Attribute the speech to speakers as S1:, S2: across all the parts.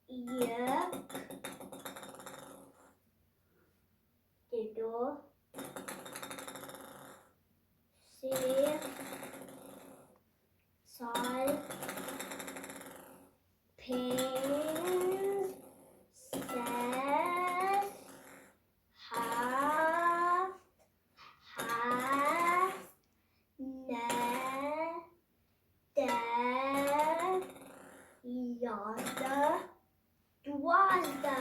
S1: Yak. Dido. Se. Sal. Pins. Ses. Half. Half. Ne. De. Yada. Dwazda.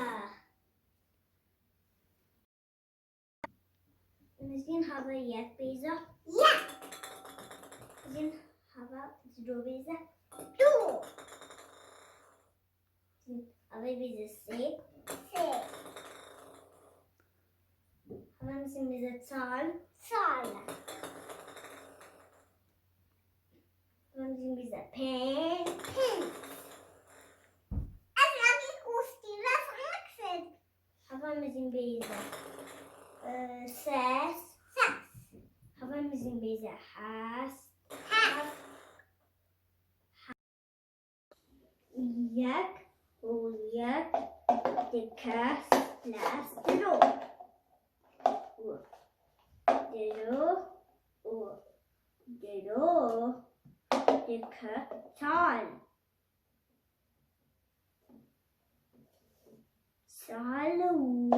S1: Misschien hebben we jet bezig. Ja. Misschien hebben we zo bezig. Doe. Misschien hebben we bezig C. C. Hebben we misschien bezig zaal. Zaal. Hebben we misschien bezig pen. Pen. En dan die koestie. Dat is accent. Hebben we misschien bezig. Ses. Ses. Hebben we misschien bezig haast. Haast. Yak. Yak. De kast. Las. Dro. Dro. Dro. De kast. Tal. Salu.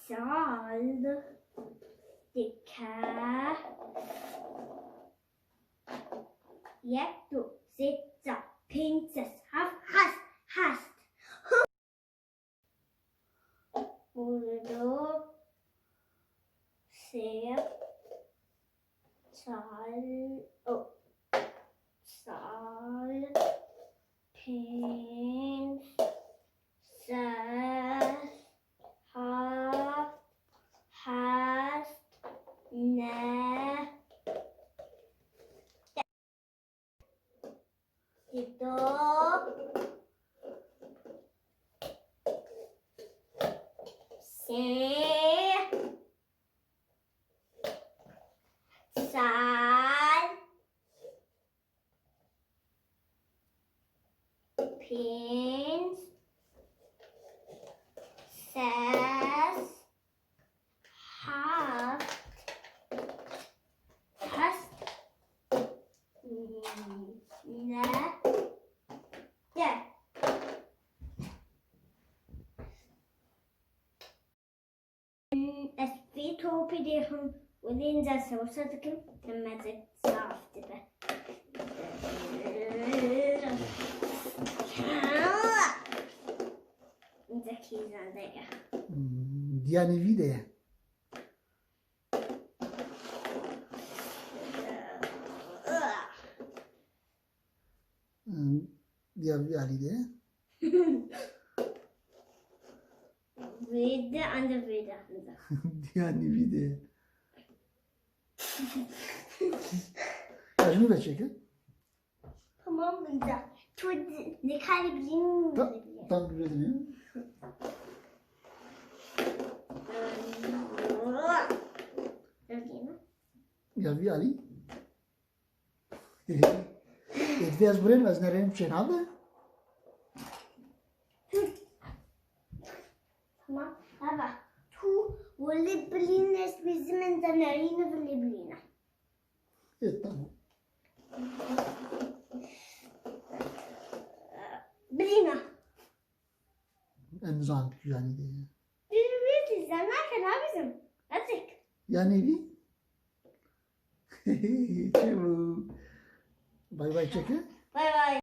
S1: Sal. Dicka. Jätto. Sitta. Prinsess. Hast. Hast. Bulldog. Se. Sal. Oh. Sal. Pins. Sass. Haft. Hast. Ne. Dido. Se. Sal. Pins. Ses. Haft. Hast. Ne. De. Es veto pidehum within the social magic soft. The keys are there.
S2: Diane vide. Diane vide.
S1: Vide and the vide.
S2: Diane vide. Şunu da çekin.
S1: Tamam güzel. Ne kadar bileyim.
S2: Tam güzel. Ja, wie Ali? Het was bren was naar een channel.
S1: Tamam. Baba. Tu voleyballines bizim endanarine voleyballine.
S2: Evet tamam.
S1: Blina.
S2: En zank yani diye.
S1: Biz izlemek bizim. Azıcık.
S2: Yani bir. Çabuk. Bay bay çekin.
S1: Bay bay.